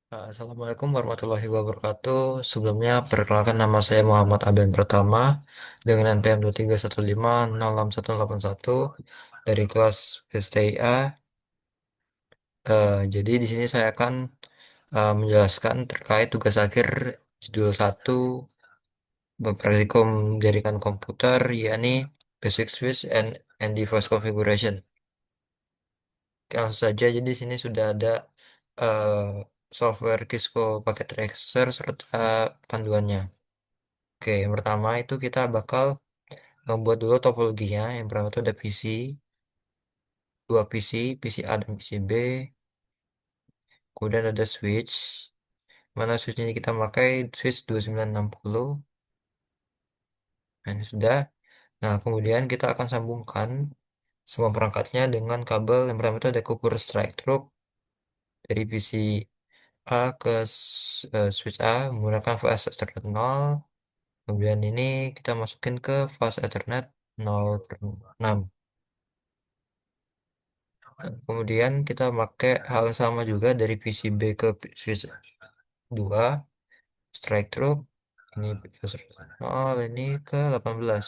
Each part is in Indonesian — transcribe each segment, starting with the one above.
Assalamualaikum warahmatullahi wabarakatuh. Sebelumnya, perkenalkan nama saya Muhammad Aben Pratama dengan NPM 2315061181 dari kelas PSTIA. Jadi di sini saya akan menjelaskan terkait tugas akhir judul 1 praktikum jaringan komputer, yakni Basic Switch and Device Configuration. Oke, langsung saja. Jadi di sini sudah ada eh, software Cisco Packet Tracer serta panduannya. Oke, yang pertama itu kita bakal membuat dulu topologinya. Yang pertama itu ada PC, dua PC, PC A dan PC B. Kemudian ada switch. Mana switch ini kita pakai switch 2960. Nah, ini sudah. Nah, kemudian kita akan sambungkan semua perangkatnya dengan kabel. Yang pertama itu ada copper strike through dari PC A ke switch A menggunakan flash Ethernet 0. Kemudian ini kita masukin ke fast Ethernet 0/6. Kemudian kita pakai hal yang sama juga dari PCB ke switch 2 strike through. Ini ini ke 18.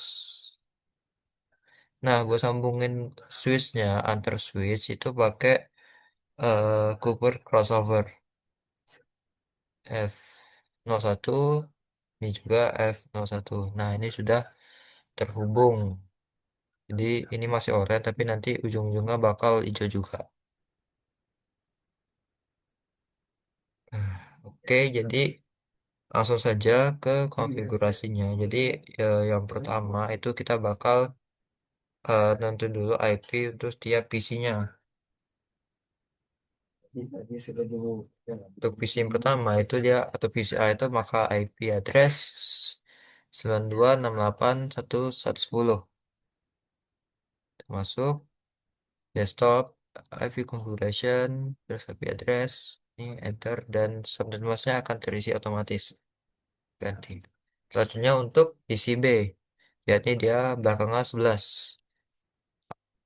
Nah, gue sambungin switchnya antar switch itu pakai Cooper crossover F01. Ini juga F01. Nah, ini sudah terhubung. Jadi ini masih oranye tapi nanti ujung-ujungnya bakal hijau juga. Oke, jadi langsung saja ke konfigurasinya. Jadi yang pertama itu kita bakal nentuin dulu IP untuk setiap PC-nya. Untuk PC yang pertama itu dia atau PC A itu maka IP address 92.68.1.110 termasuk desktop IP configuration terus IP address ini enter dan subnet masnya akan terisi otomatis ganti. Selanjutnya untuk PC B yakni dia belakangnya 11.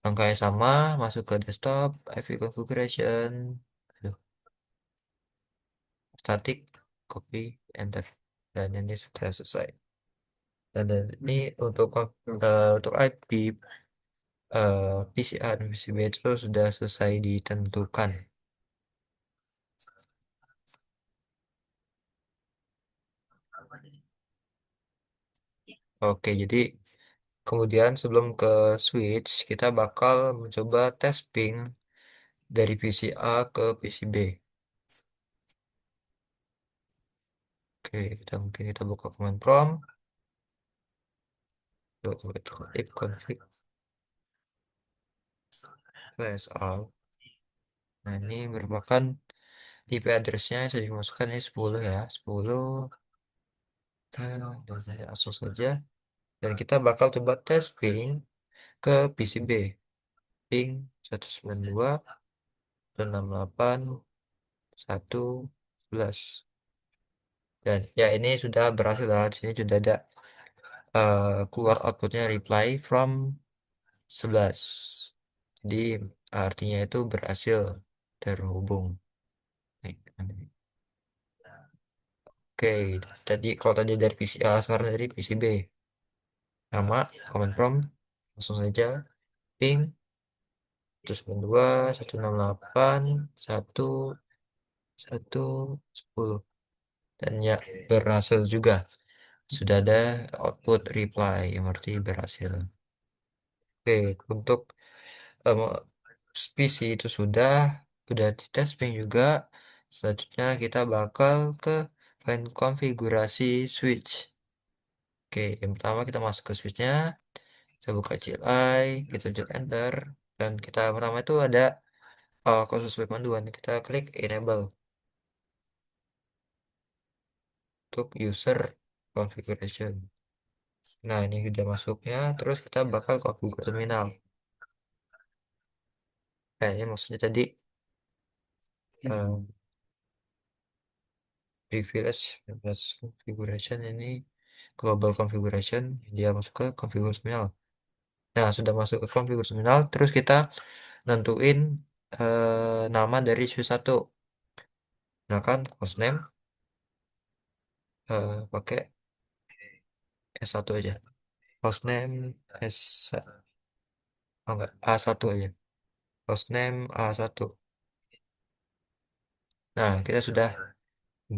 Angkanya sama, masuk ke desktop, IV configuration, aduh, static, copy, enter. Dan ini sudah selesai. Dan ini untuk IP PCA dan PCB itu sudah selesai ditentukan. Oke, jadi kemudian sebelum ke switch, kita bakal mencoba tes ping dari PCA ke PCB. Oke, mungkin kita buka command prompt. Coba itu if config flash out. Nah, ini merupakan IP address-nya saya dimasukkan ini 10 ya. 10 dan saya langsung saja. Dan kita bakal coba tes ping ke PCB. Ping 192.168.1.11. Dan ya ini sudah berhasil lah. Di sini sudah ada keluar outputnya reply from 11. Jadi artinya itu berhasil terhubung. Baik, oke, kalau tadi dari PCA, sekarang dari PCB. Nama, command prompt, langsung saja ping 192.168.1.110 dan ya berhasil juga. Sudah ada output reply yang berarti berhasil. Oke, untuk em, PC itu sudah di testing juga. Selanjutnya kita bakal ke konfigurasi switch. Oke, yang pertama kita masuk ke switchnya, kita buka CLI, kita pencet enter, dan kita pertama itu ada khusus web panduan. Kita klik enable untuk user configuration. Nah, ini sudah masuknya, terus kita bakal konfigurasi terminal. Kayaknya maksudnya tadi eh, privilege privilege configuration ini global configuration dia masuk ke konfigurasi terminal. Nah, sudah masuk ke konfigurasi terminal, terus kita nentuin nama dari switch 1. Nah kan hostname pakai S1 aja. Hostname S, oh enggak, A1 aja. Hostname A1. Nah, kita sudah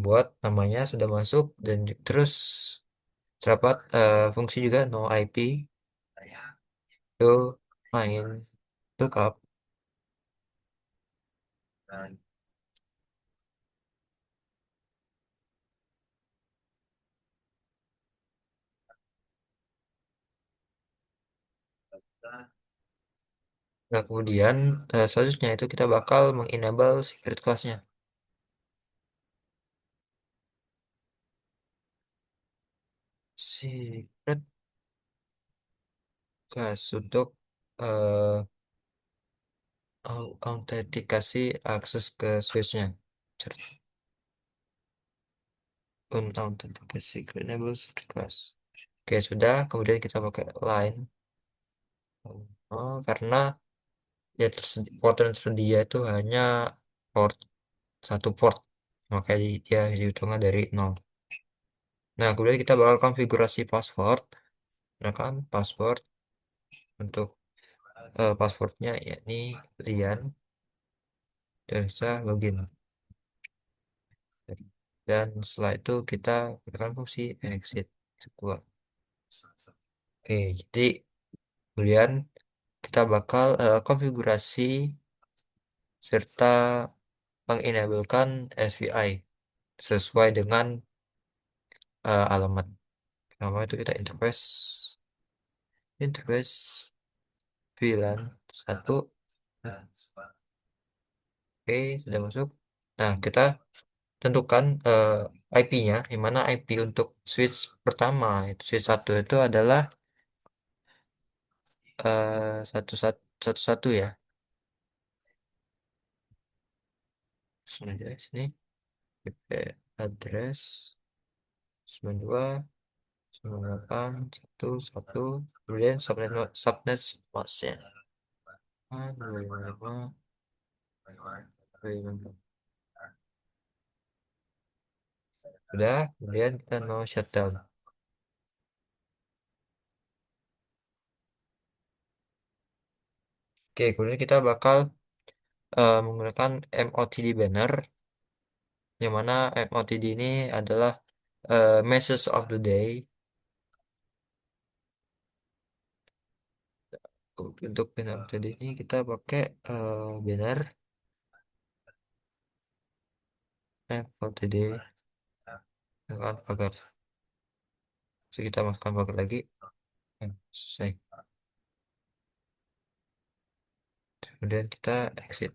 buat namanya, sudah masuk, dan terus terdapat fungsi juga no IP to main lookup. Nah, kemudian selanjutnya itu kita bakal mengenable secret class-nya. Secret class untuk eh, autentikasi akses ke switch-nya. Unautentikasi enable secret class. Oke, sudah. Kemudian kita pakai line. Oh, karena ya port yang tersedia itu hanya port satu port. Makanya dia dihitungnya dari nol. Nah, kemudian kita bakal konfigurasi password. Nah kan, password untuk passwordnya yakni Lian dan bisa login. Dan setelah itu kita gunakan fungsi exit keluar. Oke, jadi kemudian kita bakal konfigurasi serta mengenablekan SPI sesuai dengan alamat. Pertama itu kita interface VLAN satu. Oke, sudah masuk. Nah, kita tentukan IP-nya, di mana IP untuk switch pertama, itu switch satu itu adalah satu satu satu ya. Langsung aja sini, IP address 92 98 satu kemudian subnet masnya. Ah, 255, 255. Sudah, kemudian kita mau shutdown. Oke, kemudian kita bakal menggunakan MOTD banner, yang mana MOTD ini adalah message of the day. Untuk banner MOTD ini kita pakai banner MOTD dengan pagar. Jadi kita masukkan pagar lagi. Selesai. Kemudian kita exit.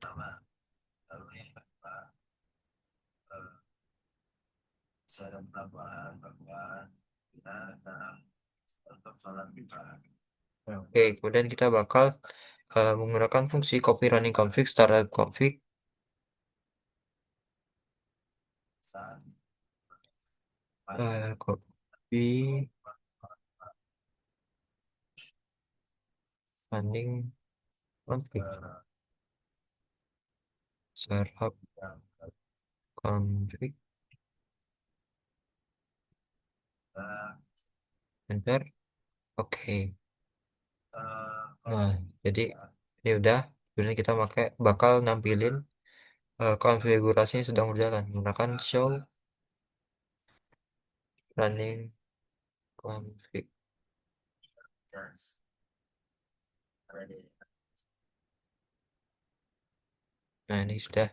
Oke, kemudian kita bakal menggunakan fungsi copy running config start config. Copy running config startup config, enter. Oke. Nah, jadi ini udah. Kemudian kita bakal nampilin konfigurasi yang sedang berjalan menggunakan show running config. Nah, ini sudah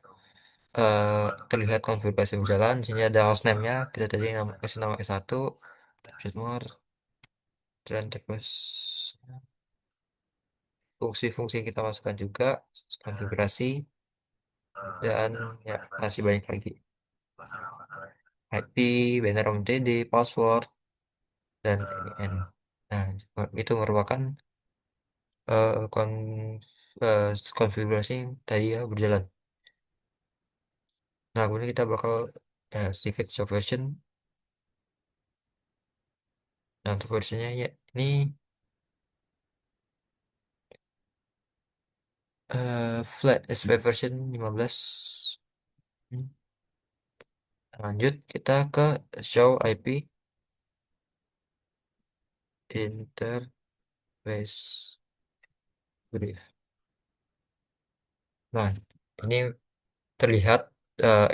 terlihat konfigurasi berjalan. Di sini ada hostname-nya. Kita tadi kasih nama S1, more, dan terus fungsi-fungsi yang kita masukkan juga, konfigurasi, dan ya masih banyak lagi. IP, banner MTD, password, dan EN. Nah, itu merupakan eh, kon eh, konfigurasi yang tadi ya berjalan. Nah, kemudian kita bakal sedikit show version. Nah, untuk versinya ya ini flat SP version 15. Hmm. Lanjut kita ke show IP interface brief. Nah, ini terlihat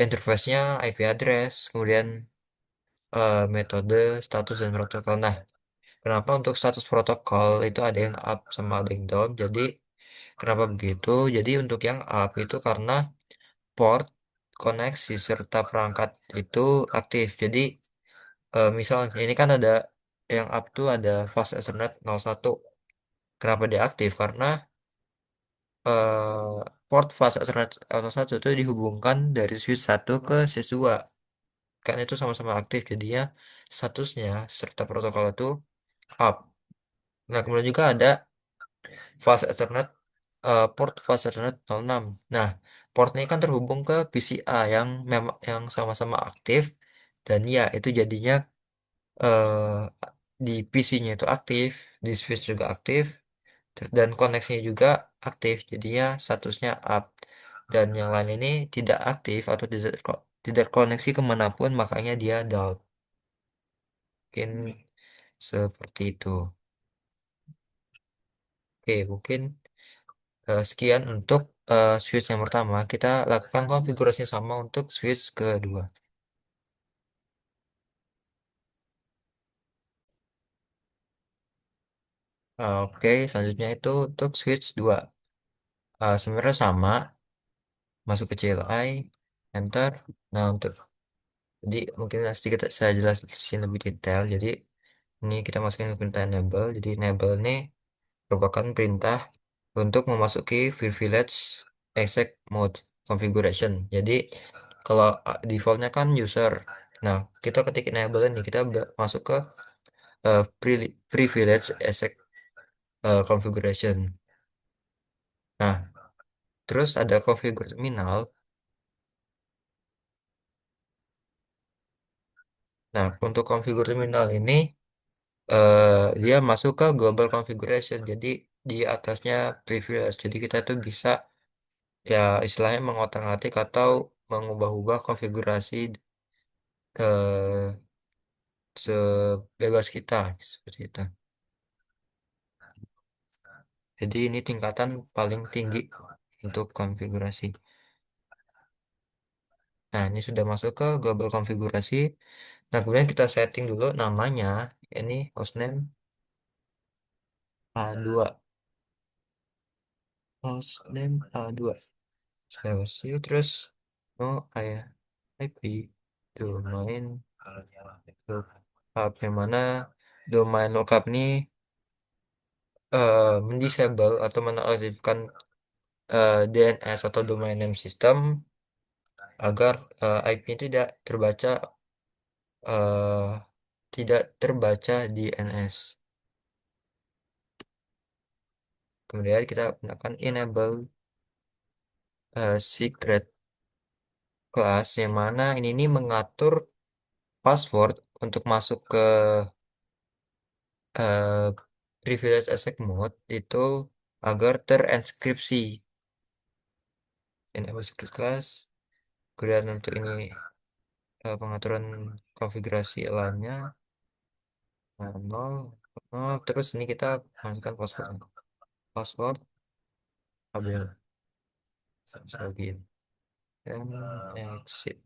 interface-nya IP address, kemudian metode, status, dan protokol. Nah, kenapa untuk status protokol itu ada yang up sama ada yang down? Jadi, kenapa begitu? Jadi, untuk yang up itu karena port, koneksi, serta perangkat itu aktif. Jadi, misalnya ini kan ada yang up tuh ada fast Ethernet 01. Kenapa dia aktif? Karena port fast Ethernet 01 itu dihubungkan dari switch satu ke switch 2. Kan itu sama-sama aktif, jadinya statusnya serta protokol itu up. Nah, kemudian juga ada fast Ethernet, port fast Ethernet 06. Nah, port ini kan terhubung ke PCA yang memang yang sama-sama aktif, dan ya itu jadinya eh, di PC-nya itu aktif, di switch juga aktif, dan koneksinya juga aktif, jadinya statusnya up. Dan yang lain ini tidak aktif atau tidak koneksi kemanapun, makanya dia down. Mungkin seperti itu. Oke, mungkin sekian untuk switch yang pertama. Kita lakukan konfigurasi sama untuk switch kedua. Oke, selanjutnya itu untuk switch 2. Sebenarnya sama, masuk ke CLI, enter. Nah, jadi mungkin sedikit saya jelasin lebih detail. Jadi ini kita masukin ke perintah enable. Jadi enable ini merupakan perintah untuk memasuki privilege exec mode configuration. Jadi kalau defaultnya kan user. Nah, kita ketik enable ini kita masuk ke privilege exec configuration. Nah, terus ada configure terminal. Nah, untuk configure terminal ini dia masuk ke global configuration. Jadi di atasnya privilege. Jadi kita tuh bisa ya istilahnya mengotak-atik atau mengubah-ubah konfigurasi ke sebebas kita seperti itu. Jadi ini tingkatan paling tinggi untuk konfigurasi. Nah, ini sudah masuk ke global konfigurasi. Nah, kemudian kita setting dulu namanya. Ini hostname A2. Hostname A2. Spasi terus oh ayah IP domain lookup, yang mana domain lookup ini mendisable atau menonaktifkan DNS atau domain name system agar IP tidak terbaca, eh, di NS. Kemudian kita gunakan enable secret class, yang mana ini mengatur password untuk masuk ke eh, privilege access mode itu agar terenkripsi. Enable secret class. Kemudian untuk ini pengaturan konfigurasi lainnya, nol, nol. Terus ini kita masukkan password. Password ambil login dan exit.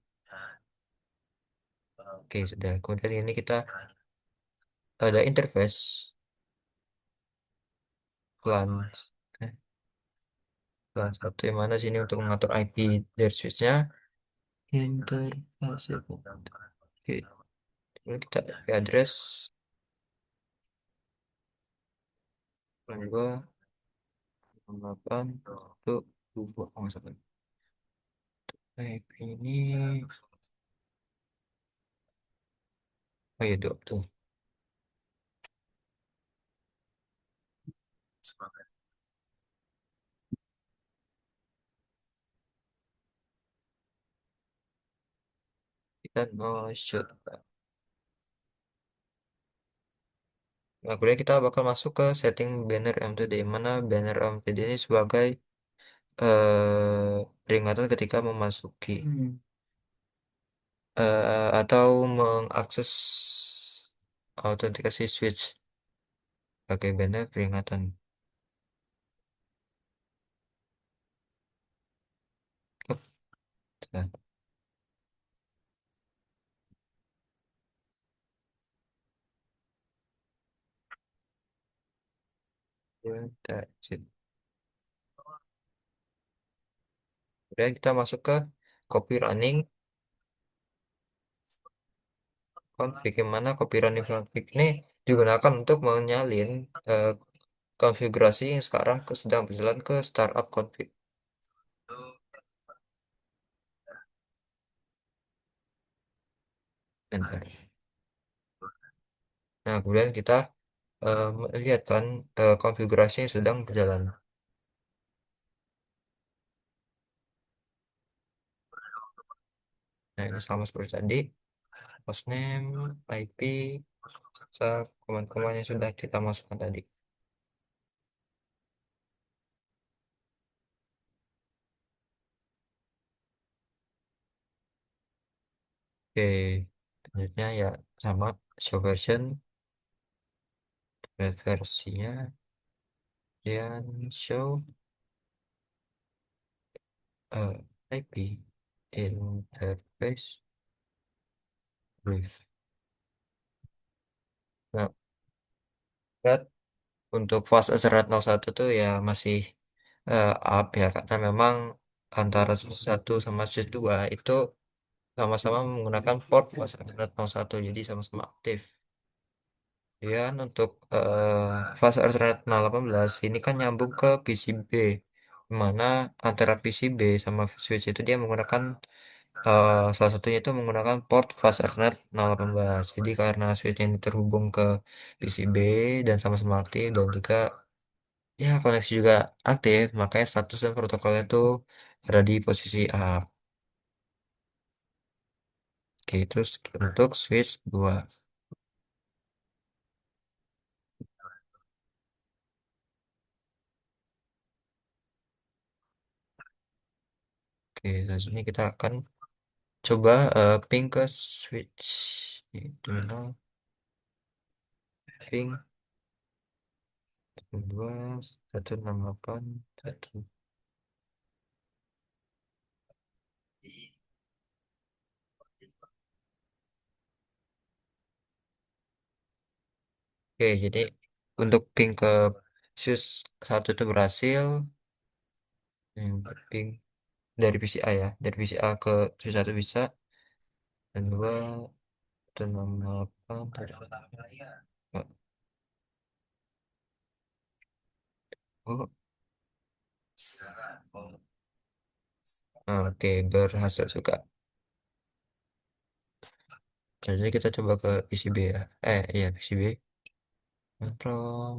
Oke, sudah. Kemudian ini kita ada interface plan eh, plan satu, yang mana sini untuk mengatur IP dari switchnya. Interface. Oke, kemudian kita IP address 2 untuk 2. Oh, nggak salah. IP ini, oh iya, 2 tuh. Kita no shoot. Nah, kemudian kita bakal masuk ke setting banner MTD, mana banner MTD ini sebagai peringatan ketika memasuki. atau mengakses autentikasi switch sebagai benda peringatan. Up, nah, that's it. Kemudian kita masuk ke copy running config, yang mana copy running config ini digunakan untuk menyalin eh, konfigurasi yang sekarang sedang berjalan ke startup config. Bentar. Nah, kemudian kita melihat kan konfigurasi yang sedang berjalan. Nah, ini sama seperti tadi, hostname, IP, koman-koman yang sudah kita masukkan tadi. Oke, selanjutnya ya sama show version, lihat versinya, dan show IP interface brief. Nah, berat untuk fast Ethernet 01 tuh ya masih up ya, karena memang antara switch 1 sama switch 2 itu sama-sama menggunakan port fast Ethernet 01, jadi sama-sama aktif. Kemudian untuk fast Ethernet 18 ini kan nyambung ke PCB, di mana antara PCB sama switch itu dia menggunakan salah satunya itu menggunakan port fast Ethernet 18. Jadi karena switch ini terhubung ke PCB dan sama-sama aktif dan juga ya koneksi juga aktif, makanya status dan protokolnya itu ada di posisi up. Oke, terus untuk switch 2. Oke, selanjutnya kita akan coba ping ke switch terminal ping 2.168.1. Oke, jadi untuk ping ke switch satu itu berhasil. Ping dari PCA ya, dari PCA ke switch satu bisa, dan dua itu 68. Oh, oke, berhasil juga. Jadi kita coba ke PCB ya. Iya PCB. From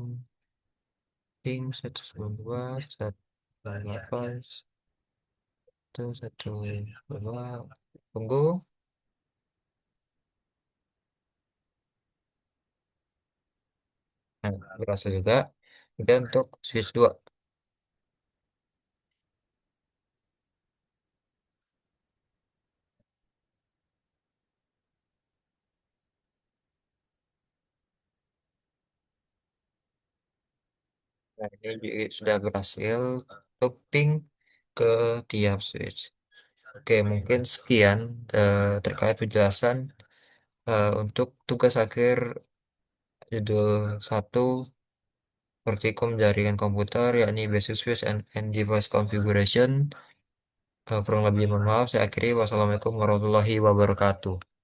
ping 192 128 112. Tunggu. Nah, berhasil juga. Dan untuk switch 2. Nah, ini juga sudah berhasil untuk ping ke tiap switch. Oke, mungkin sekian terkait penjelasan untuk tugas akhir judul satu Praktikum Jaringan Komputer, yakni Basic Switch and Device Configuration. Kurang lebih mohon maaf, saya akhiri. Wassalamualaikum warahmatullahi wabarakatuh.